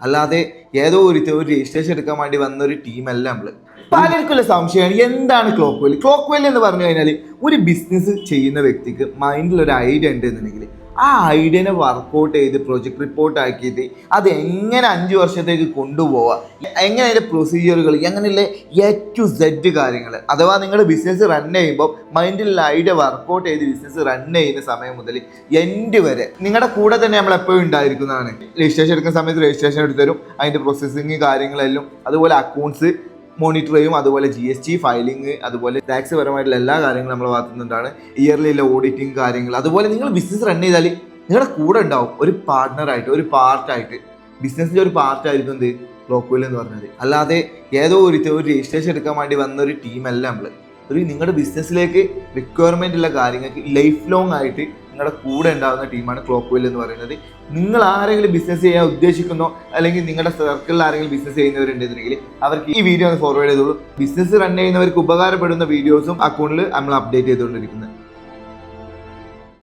അല്ലാതെ ഏതോ ഒരു രജിസ്ട്രേഷൻ എടുക്കാൻ വേണ്ടി വന്നൊരു ടീമല്ല നമ്മള്. പലർക്കുള്ള സംശയമാണ് എന്താണ് ക്ലോക്ക് വെൽ. ക്ലോക്ക് വെൽ എന്ന് പറഞ്ഞു കഴിഞ്ഞാൽ ഒരു ബിസിനസ് ചെയ്യുന്ന വ്യക്തിക്ക് മൈൻഡിൽ ഒരു ഐഡിയ ഉണ്ട് എന്നുണ്ടെങ്കിൽ ആ ഐഡിയനെ വർക്കൗട്ട് ചെയ്ത് പ്രൊജക്ട് റിപ്പോർട്ട് ആക്കിയിട്ട് അത് എങ്ങനെ 5 വർഷത്തേക്ക് കൊണ്ടുപോവാം, എങ്ങനെ അതിൻ്റെ പ്രൊസീജിയറുകൾ, എങ്ങനെയുള്ള A to Z കാര്യങ്ങൾ. അഥവാ നിങ്ങളുടെ ബിസിനസ് റൺ ചെയ്യുമ്പോൾ മൈൻഡിലുള്ള ഐഡിയ വർക്കൗട്ട് ചെയ്ത് ബിസിനസ് റൺ ചെയ്യുന്ന സമയം മുതൽ എൻഡ് വരെ നിങ്ങളുടെ കൂടെ തന്നെ നമ്മൾ എപ്പോഴും ഉണ്ടായിരിക്കുന്നതാണ്. രജിസ്ട്രേഷൻ എടുക്കുന്ന സമയത്ത് രജിസ്ട്രേഷൻ എടുത്തു തരും, അതിൻ്റെ പ്രോസസ്സിങ് കാര്യങ്ങളെല്ലാം, അതുപോലെ അക്കൗണ്ട്സ് മോണിറ്റർ ചെയ്യും, അതുപോലെ GST ഫയലിംഗ്, അതുപോലെ ടാക്സ് പരമായിട്ടുള്ള എല്ലാ കാര്യങ്ങളും നമ്മൾ ഭാഗത്തുനിന്നുണ്ടാണ്. ഇയർലിയുള്ള ഓഡിറ്റിംഗ് കാര്യങ്ങൾ. അതുപോലെ നിങ്ങൾ ബിസിനസ് റൺ ചെയ്താൽ നിങ്ങളുടെ കൂടെ ഉണ്ടാവും ഒരു പാർട്ട്ണറായിട്ട്, ഒരു പാർട്ടായിട്ട്. ബിസിനസ്സിൻ്റെ ഒരു പാർട്ടായിരിക്കും എന്ത് ക്ലോക്ക് വെൽ എന്ന് പറഞ്ഞത്. അല്ലാതെ ഏതോ ഒരു രജിസ്ട്രേഷൻ എടുക്കാൻ വേണ്ടി വന്നൊരു ടീമല്ല നമ്മൾ. നിങ്ങളുടെ ബിസിനസ്സിലേക്ക് റിക്വയർമെൻ്റ് ഉള്ള കാര്യങ്ങൾക്ക് ലൈഫ് ലോങ് ആയിട്ട് നിങ്ങളുടെ കൂടെ ഉണ്ടാകുന്ന ടീമാണ് ക്ലോക്ക് വെൽ എന്ന് പറയുന്നത്. നിങ്ങൾ ആരെങ്കിലും ബിസിനസ് ചെയ്യാൻ ഉദ്ദേശിക്കുന്നോ അല്ലെങ്കിൽ നിങ്ങളുടെ സർക്കിളിൽ ആരെങ്കിലും ബിസിനസ് ചെയ്യുന്നവരുണ്ടെന്നുണ്ടെങ്കിൽ അവർക്ക് ഈ വീഡിയോ ഒന്ന് ഫോർവേഡ് ചെയ്തോളൂ. ബിസിനസ് റൺ ചെയ്യുന്നവർക്ക് ഉപകാരപ്പെടുന്ന വീഡിയോസും അക്കൗണ്ടിൽ നമ്മൾ അപ്ഡേറ്റ് ചെയ്തുകൊണ്ടിരിക്കുന്നത്.